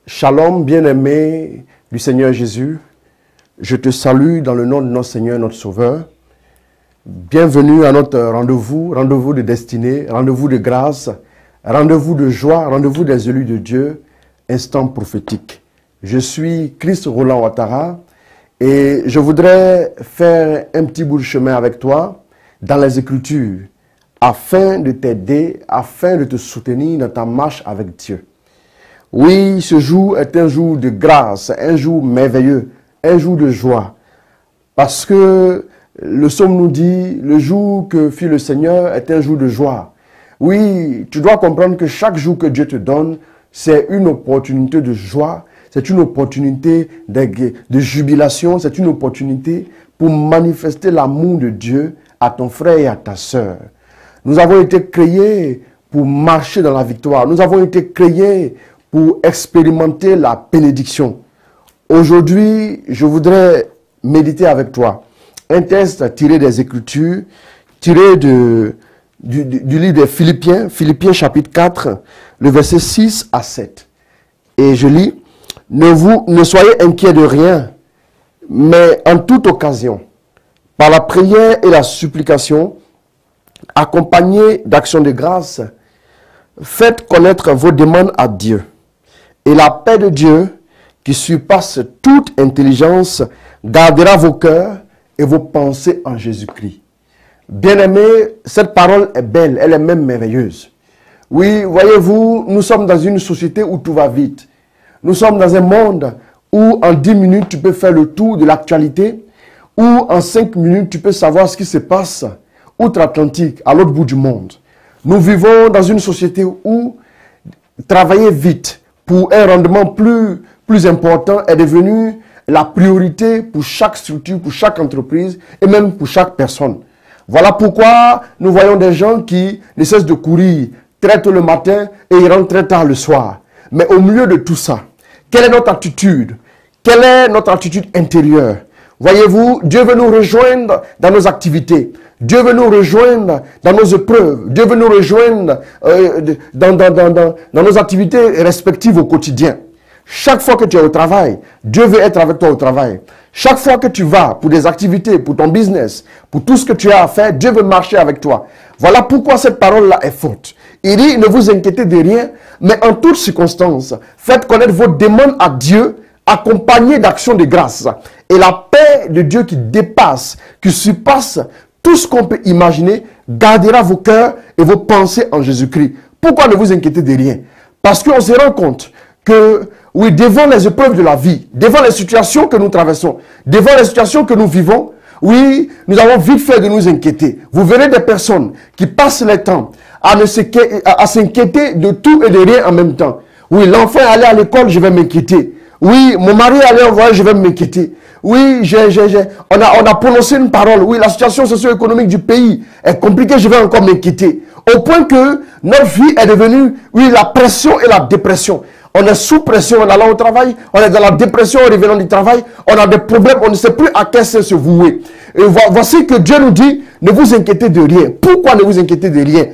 Shalom, bien-aimé du Seigneur Jésus. Je te salue dans le nom de notre Seigneur, notre Sauveur. Bienvenue à notre rendez-vous, rendez-vous de destinée, rendez-vous de grâce, rendez-vous de joie, rendez-vous des élus de Dieu, instant prophétique. Je suis Christ Roland Ouattara et je voudrais faire un petit bout de chemin avec toi dans les Écritures afin de t'aider, afin de te soutenir dans ta marche avec Dieu. Oui, ce jour est un jour de grâce, un jour merveilleux, un jour de joie. Parce que le psaume nous dit, le jour que fit le Seigneur est un jour de joie. Oui, tu dois comprendre que chaque jour que Dieu te donne, c'est une opportunité de joie, c'est une opportunité de jubilation, c'est une opportunité pour manifester l'amour de Dieu à ton frère et à ta sœur. Nous avons été créés pour marcher dans la victoire. Nous avons été créés pour expérimenter la bénédiction. Aujourd'hui, je voudrais méditer avec toi un texte tiré des Écritures, tiré du livre des Philippiens, Philippiens chapitre 4, le verset 6 à 7. Et je lis, « Ne soyez inquiets de rien, mais en toute occasion, par la prière et la supplication, accompagnés d'actions de grâce, faites connaître vos demandes à Dieu. Et la paix de Dieu, qui surpasse toute intelligence, gardera vos cœurs et vos pensées en Jésus-Christ. » Bien-aimés, cette parole est belle, elle est même merveilleuse. Oui, voyez-vous, nous sommes dans une société où tout va vite. Nous sommes dans un monde où en 10 minutes, tu peux faire le tour de l'actualité, où en 5 minutes, tu peux savoir ce qui se passe outre-Atlantique, à l'autre bout du monde. Nous vivons dans une société où travailler vite pour un rendement plus important est devenu la priorité pour chaque structure, pour chaque entreprise et même pour chaque personne. Voilà pourquoi nous voyons des gens qui ne cessent de courir très tôt le matin et ils rentrent très tard le soir. Mais au milieu de tout ça, quelle est notre attitude? Quelle est notre attitude intérieure? Voyez-vous, Dieu veut nous rejoindre dans nos activités. Dieu veut nous rejoindre dans nos épreuves. Dieu veut nous rejoindre dans nos activités respectives au quotidien. Chaque fois que tu es au travail, Dieu veut être avec toi au travail. Chaque fois que tu vas pour des activités, pour ton business, pour tout ce que tu as à faire, Dieu veut marcher avec toi. Voilà pourquoi cette parole-là est forte. Il dit, ne vous inquiétez de rien, mais en toutes circonstances, faites connaître vos demandes à Dieu, accompagnées d'actions de grâce. Et la paix de Dieu qui dépasse, qui surpasse tout ce qu'on peut imaginer, gardera vos cœurs et vos pensées en Jésus-Christ. Pourquoi ne vous inquiétez de rien? Parce qu'on se rend compte que, oui, devant les épreuves de la vie, devant les situations que nous traversons, devant les situations que nous vivons, oui, nous avons vite fait de nous inquiéter. Vous verrez des personnes qui passent le temps à s'inquiéter de tout et de rien en même temps. Oui, l'enfant est allé à l'école, je vais m'inquiéter. Oui, mon mari est allé en voyage, je vais m'inquiéter. Oui, on a prononcé une parole. Oui, la situation socio-économique du pays est compliquée, je vais encore m'inquiéter. Au point que notre vie est devenue, oui, la pression et la dépression. On est sous pression en allant au travail, on est dans la dépression en revenant du travail, on a des problèmes, on ne sait plus à quel sens se vouer. Et voici que Dieu nous dit, ne vous inquiétez de rien. Pourquoi ne vous inquiétez de rien?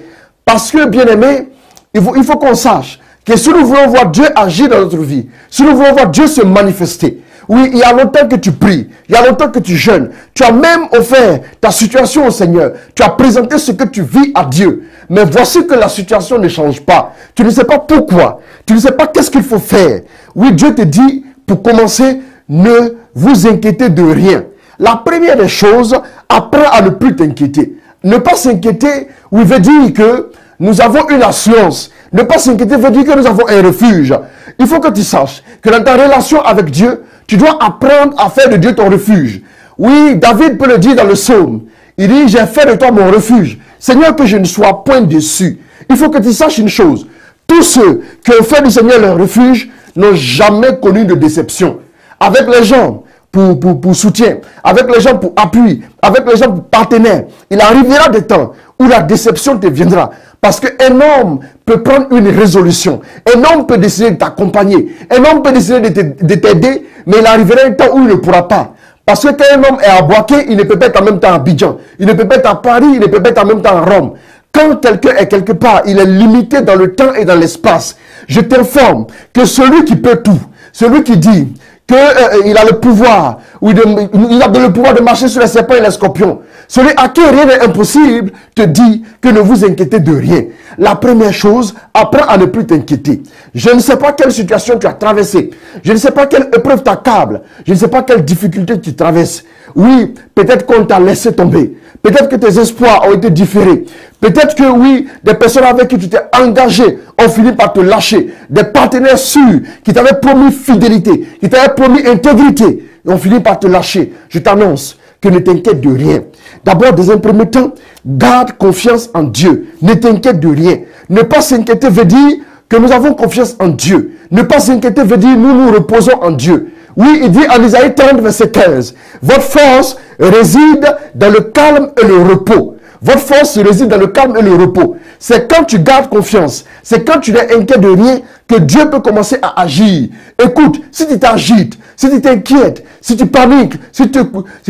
Parce que, bien aimé, il faut qu'on sache que si nous voulons voir Dieu agir dans notre vie, si nous voulons voir Dieu se manifester, oui, il y a longtemps que tu pries, il y a longtemps que tu jeûnes, tu as même offert ta situation au Seigneur, tu as présenté ce que tu vis à Dieu, mais voici que la situation ne change pas, tu ne sais pas pourquoi, tu ne sais pas qu'est-ce qu'il faut faire. Oui, Dieu te dit, pour commencer, ne vous inquiétez de rien. La première des choses, apprends à ne plus t'inquiéter. Ne pas s'inquiéter, oui, veut dire que nous avons une assurance. Ne pas s'inquiéter veut dire que nous avons un refuge. Il faut que tu saches que dans ta relation avec Dieu, tu dois apprendre à faire de Dieu ton refuge. Oui, David peut le dire dans le psaume. Il dit, j'ai fait de toi mon refuge. Seigneur, que je ne sois point déçu. Il faut que tu saches une chose. Tous ceux qui ont fait du Seigneur leur refuge n'ont jamais connu de déception. Avec les gens pour soutien, avec les gens pour appui, avec les gens pour partenaire, il arrivera des temps où la déception te viendra. Parce qu'un homme peut prendre une résolution. Un homme peut décider de t'accompagner. Un homme peut décider de t'aider, mais il arrivera un temps où il ne pourra pas. Parce que quand un homme est à Boaké, il ne peut pas être en même temps à Abidjan. Il ne peut pas être à Paris, il ne peut pas être en même temps à Rome. Quand quelqu'un est quelque part, il est limité dans le temps et dans l'espace. je t'informe que celui qui peut tout, celui qui dit qu'il a le pouvoir, il a le pouvoir de marcher sur les serpents et les scorpions, celui à qui rien n'est impossible, te dit que ne vous inquiétez de rien. La première chose, apprends à ne plus t'inquiéter. Je ne sais pas quelle situation tu as traversée. Je ne sais pas quelle épreuve t'accable. Je ne sais pas quelle difficulté tu traverses. Oui, peut-être qu'on t'a laissé tomber. Peut-être que tes espoirs ont été différés. Peut-être que oui, des personnes avec qui tu t'es engagé ont fini par te lâcher. Des partenaires sûrs qui t'avaient promis fidélité, qui t'avaient promis intégrité, ont fini par te lâcher. Je t'annonce que ne t'inquiète de rien. D'abord, dans un premier temps, garde confiance en Dieu. Ne t'inquiète de rien. Ne pas s'inquiéter veut dire que nous avons confiance en Dieu. Ne pas s'inquiéter veut dire nous nous reposons en Dieu. Oui, il dit en Isaïe 30, verset 15, votre force réside dans le calme et le repos. Votre force réside dans le calme et le repos. C'est quand tu gardes confiance, c'est quand tu n'es inquiet de rien que Dieu peut commencer à agir. Écoute, si tu t'agites, si tu t'inquiètes, si tu paniques, si tu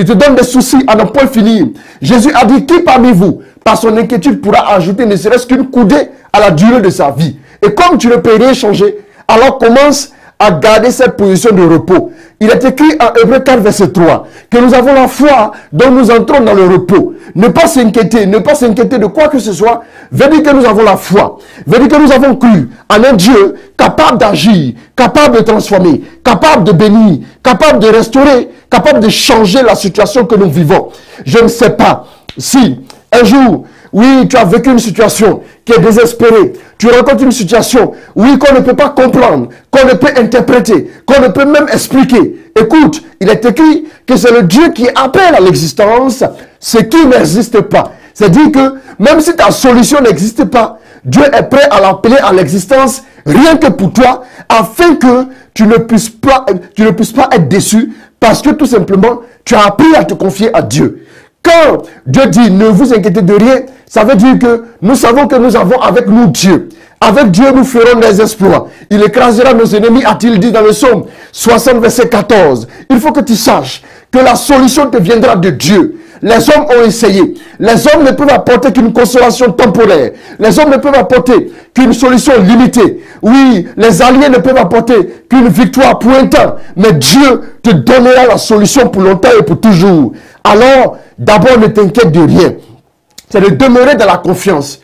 te donnes des soucis à ne point finir, Jésus a dit, qui parmi vous, par son inquiétude, pourra ajouter ne serait-ce qu'une coudée à la durée de sa vie. Et comme tu ne peux rien changer, alors commence à garder cette position de repos. Il est écrit en Hébreux 4, verset 3, que nous avons la foi dont nous entrons dans le repos. Ne pas s'inquiéter de quoi que ce soit, veut dire que nous avons la foi, veut dire que nous avons cru en un Dieu capable d'agir, capable de transformer, capable de bénir, capable de restaurer, capable de changer la situation que nous vivons. Je ne sais pas si un jour, oui, tu as vécu une situation qui est désespérée. Tu rencontres une situation, oui, qu'on ne peut pas comprendre, qu'on ne peut interpréter, qu'on ne peut même expliquer. Écoute, il est écrit que c'est le Dieu qui appelle à l'existence ce qui n'existe pas. C'est-à-dire que même si ta solution n'existe pas, Dieu est prêt à l'appeler à l'existence rien que pour toi, afin que tu ne puisses pas être déçu, parce que tout simplement, tu as appris à te confier à Dieu. Quand Dieu dit ne vous inquiétez de rien, ça veut dire que nous savons que nous avons avec nous Dieu. Avec Dieu, nous ferons des exploits. Il écrasera nos ennemis, a-t-il dit dans le psaume 60, verset 14. Il faut que tu saches que la solution te viendra de Dieu. Les hommes ont essayé. Les hommes ne peuvent apporter qu'une consolation temporaire. Les hommes ne peuvent apporter qu'une solution limitée. Oui, les alliés ne peuvent apporter qu'une victoire pour un temps. Mais Dieu te donnera la solution pour longtemps et pour toujours. Alors, d'abord, ne t'inquiète de rien. C'est de demeurer dans la confiance.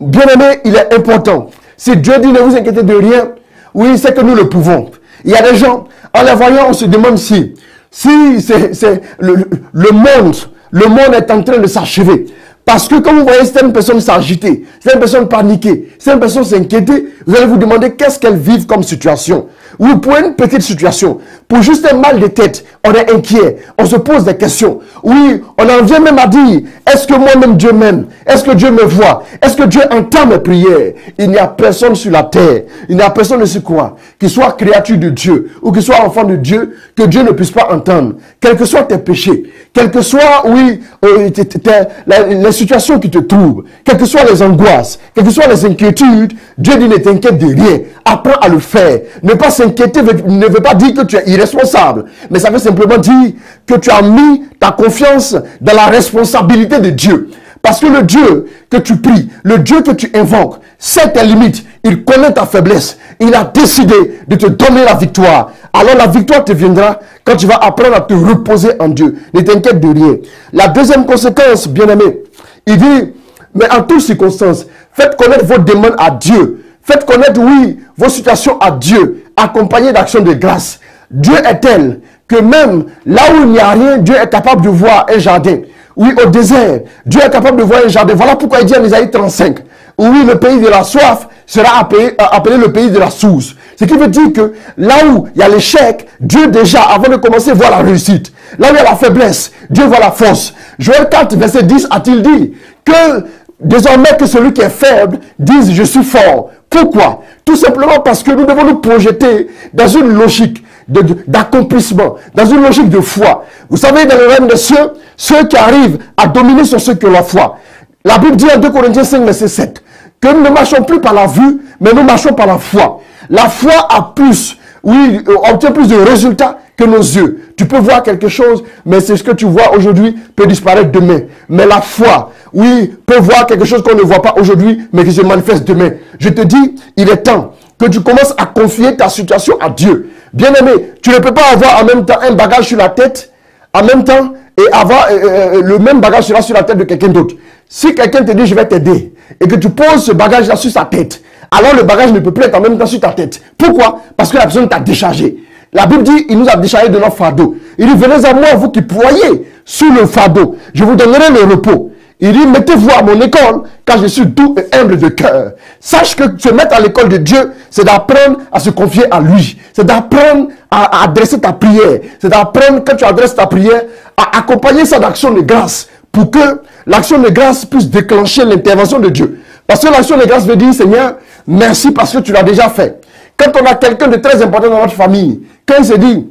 Bien-aimé, il est important. Si Dieu dit ne vous inquiétez de rien, oui, c'est que nous le pouvons. Il y a des gens, en les voyant, on se demande si c'est le monde est en train de s'achever. Parce que quand vous voyez certaines personnes s'agiter, certaines personnes paniquer, certaines personnes s'inquiéter, vous allez vous demander qu'est-ce qu'elles vivent comme situation. Oui, pour une petite situation, pour juste un mal de tête, on est inquiet, on se pose des questions. Oui, on en vient même à dire, est-ce que moi-même Dieu m'aime? Est-ce que Dieu me voit? Est-ce que Dieu entend mes prières? Il n'y a personne sur la terre, il n'y a personne de ce quoi, qui soit créature de Dieu, ou qui soit enfant de Dieu, que Dieu ne puisse pas entendre. Quels que soient tes péchés, quelles que soient, oui, les situations qui te troublent, quelles que soient les angoisses, quelles que soient les inquiétudes, Dieu dit ne t'inquiète de rien. Apprends à le faire. Ne pas s'inquiéter ne veut pas dire que tu es irresponsable, mais ça veut simplement dire que tu as mis ta confiance dans la responsabilité de Dieu. Parce que le Dieu que tu pries, le Dieu que tu invoques, c'est tes limites. Il connaît ta faiblesse. Il a décidé de te donner la victoire. Alors la victoire te viendra quand tu vas apprendre à te reposer en Dieu. Ne t'inquiète de rien. La deuxième conséquence, bien-aimé, il dit, mais en toutes circonstances, faites connaître vos demandes à Dieu. Faites connaître, oui, vos situations à Dieu, accompagnées d'actions de grâce. Dieu est tel que même là où il n'y a rien, Dieu est capable de voir un jardin. Oui, au désert, Dieu est capable de voir un jardin. Voilà pourquoi il dit en Isaïe 35, oui, le pays de la soif sera appelé le pays de la source. Ce qui veut dire que là où il y a l'échec, Dieu déjà, avant de commencer, voit la réussite. Là où il y a la faiblesse, Dieu voit la force. Joël 4, verset 10, a-t-il dit que désormais que celui qui est faible dise je suis fort. Pourquoi? Tout simplement parce que nous devons nous projeter dans une logique d'accomplissement, dans une logique de foi. Vous savez, dans le règne de ceux qui arrivent à dominer sur ceux qui ont la foi. La Bible dit en 2 Corinthiens 5, verset 7, que nous ne marchons plus par la vue, mais nous marchons par la foi. La foi a plus, oui, obtient plus de résultats que nos yeux. Tu peux voir quelque chose, mais c'est ce que tu vois aujourd'hui peut disparaître demain. Mais la foi, oui, peut voir quelque chose qu'on ne voit pas aujourd'hui, mais qui se manifeste demain. Je te dis, il est temps que tu commences à confier ta situation à Dieu. Bien-aimé, tu ne peux pas avoir en même temps un bagage sur la tête, en même temps, et avoir le même bagage sur la tête de quelqu'un d'autre. Si quelqu'un te dit je vais t'aider, et que tu poses ce bagage-là sur sa tête, alors le bagage ne peut plus être en même temps sur ta tête. Pourquoi? Parce que la personne t'a déchargé. La Bible dit, il nous a déchargé de notre fardeau. Il dit, venez à moi, vous qui ployez sous le fardeau, je vous donnerai le repos. Il dit, mettez-vous à mon école, car je suis doux et humble de cœur. Sache que se mettre à l'école de Dieu, c'est d'apprendre à se confier à lui. C'est d'apprendre à adresser ta prière. C'est d'apprendre, quand tu adresses ta prière, à accompagner ça d'action de grâce, pour que l'action de grâce puisse déclencher l'intervention de Dieu. Parce que l'action de grâce veut dire, Seigneur, merci parce que tu l'as déjà fait. Quand on a quelqu'un de très important dans notre famille, quand il se dit,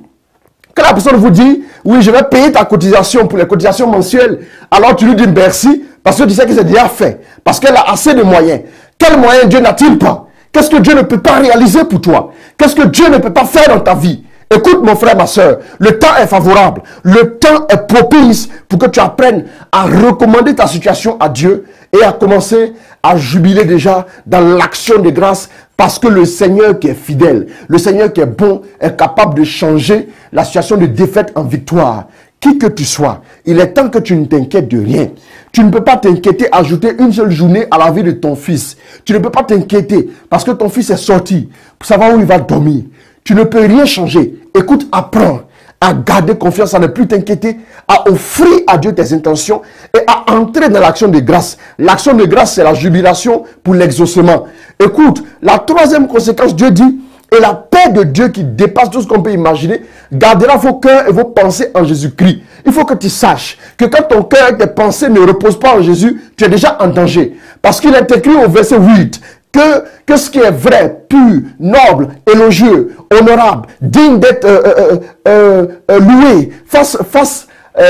quand la personne vous dit, oui, je vais payer ta cotisation pour les cotisations mensuelles, alors tu lui dis merci, parce que tu sais que c'est déjà fait, parce qu'elle a assez de moyens. Quels moyens Dieu n'a-t-il pas? Qu'est-ce que Dieu ne peut pas réaliser pour toi? Qu'est-ce que Dieu ne peut pas faire dans ta vie? Écoute mon frère, ma soeur, le temps est favorable, le temps est propice pour que tu apprennes à recommander ta situation à Dieu et à commencer à jubiler déjà dans l'action de grâce parce que le Seigneur qui est fidèle, le Seigneur qui est bon est capable de changer la situation de défaite en victoire. Qui que tu sois, il est temps que tu ne t'inquiètes de rien. Tu ne peux pas t'inquiéter, ajouter une seule journée à la vie de ton fils. Tu ne peux pas t'inquiéter parce que ton fils est sorti pour savoir où il va dormir. Tu ne peux rien changer. Écoute, apprends à garder confiance, à ne plus t'inquiéter, à offrir à Dieu tes intentions et à entrer dans l'action de grâce. L'action de grâce, c'est la jubilation pour l'exaucement. Écoute, la troisième conséquence, Dieu dit, et la paix de Dieu qui dépasse tout ce qu'on peut imaginer, gardera vos cœurs et vos pensées en Jésus-Christ. Il faut que tu saches que quand ton cœur et tes pensées ne reposent pas en Jésus, tu es déjà en danger. Parce qu'il est écrit au verset 8, que ce qui est vrai, pur, noble, élogieux, honorable, digne d'être loué, fasse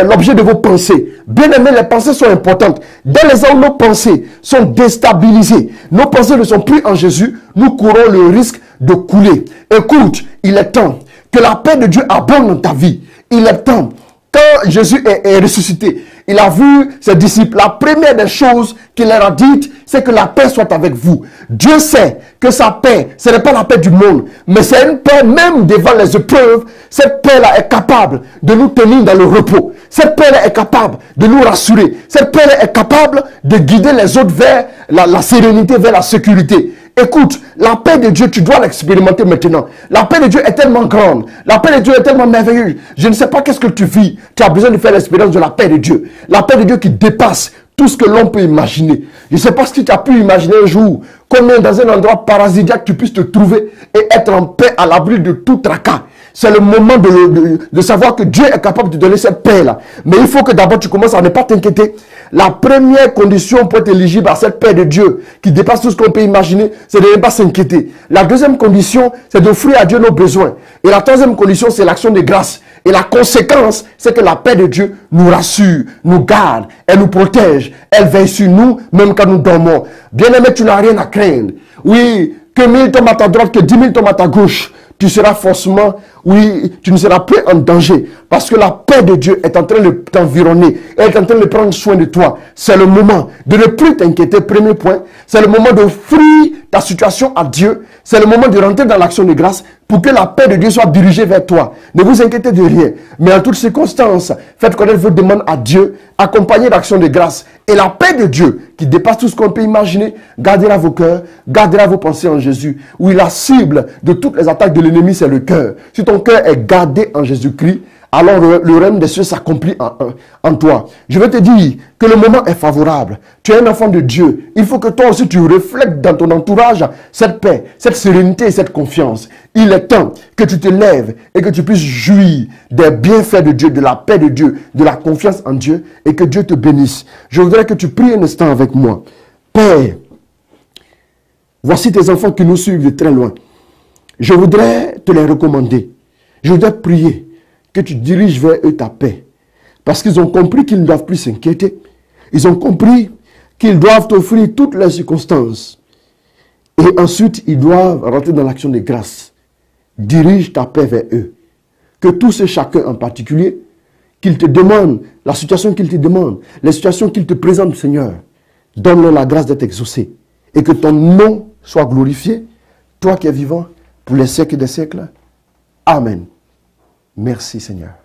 l'objet de vos pensées. Bien aimé, les pensées sont importantes. Dès les où nos pensées sont déstabilisées, nos pensées ne sont plus en Jésus, nous courons le risque de couler. Écoute, il est temps que la paix de Dieu abonde dans ta vie. Il est temps. Quand Jésus est ressuscité, il a vu ses disciples. La première des choses qu'il leur a dites, c'est que la paix soit avec vous. Dieu sait que sa paix, ce n'est pas la paix du monde, mais c'est une paix même devant les épreuves. Cette paix-là est capable de nous tenir dans le repos. Cette paix-là est capable de nous rassurer. Cette paix-là est capable de guider les autres vers la sérénité, vers la sécurité. Écoute, la paix de Dieu, tu dois l'expérimenter maintenant. La paix de Dieu est tellement grande. La paix de Dieu est tellement merveilleuse. Je ne sais pas qu'est-ce que tu vis. Tu as besoin de faire l'expérience de la paix de Dieu. La paix de Dieu qui dépasse tout ce que l'on peut imaginer. Je ne sais pas si tu as pu imaginer un jour combien dans un endroit parasitaire tu puisses te trouver et être en paix à l'abri de tout tracas. C'est le moment de savoir que Dieu est capable de donner cette paix-là. Mais il faut que d'abord tu commences à ne pas t'inquiéter. La première condition pour être éligible à cette paix de Dieu qui dépasse tout ce qu'on peut imaginer, c'est de ne pas s'inquiéter. La deuxième condition, c'est d'offrir à Dieu nos besoins. Et la troisième condition, c'est l'action de grâce. Et la conséquence, c'est que la paix de Dieu nous rassure, nous garde, elle nous protège, elle veille sur nous, même quand nous dormons. Bien-aimé, tu n'as rien à craindre. Oui, que 1000 tombent à ta droite, que 10 000 tombent à ta gauche, tu seras forcément, oui, tu ne seras plus en danger. Parce que la paix de Dieu est en train de t'environner. Elle est en train de prendre soin de toi. C'est le moment de ne plus t'inquiéter, premier point. C'est le moment d'offrir ta situation à Dieu. C'est le moment de rentrer dans l'action de grâce pour que la paix de Dieu soit dirigée vers toi. Ne vous inquiétez de rien. Mais en toutes circonstances, faites connaître vos demandes à Dieu, accompagnez l'action de grâce. Et la paix de Dieu, qui dépasse tout ce qu'on peut imaginer, gardera vos cœurs, gardera vos pensées en Jésus. Oui, la cible de toutes les attaques de l'ennemi, c'est le cœur. Si ton cœur est gardé en Jésus-Christ, alors le règne des cieux s'accomplit en toi. Je veux te dire que le moment est favorable. Tu es un enfant de Dieu. Il faut que toi aussi tu reflètes dans ton entourage cette paix, cette sérénité et cette confiance. Il est temps que tu te lèves et que tu puisses jouir des bienfaits de Dieu, de la paix de Dieu, de la confiance en Dieu et que Dieu te bénisse. Je voudrais que tu pries un instant avec moi. Père, voici tes enfants qui nous suivent de très loin. Je voudrais te les recommander. Je voudrais prier que tu diriges vers eux ta paix. Parce qu'ils ont compris qu'ils ne doivent plus s'inquiéter. Ils ont compris qu'ils doivent t'offrir toutes les circonstances. Et ensuite, ils doivent rentrer dans l'action de grâce. Dirige ta paix vers eux. Que tous et chacun en particulier, qu'ils te demandent, la situation qu'ils te demandent, les situations qu'ils te présentent, Seigneur, donne-leur la grâce d'être exaucé. Et que ton nom soit glorifié, toi qui es vivant, pour les siècles des siècles. Amen. Merci Seigneur.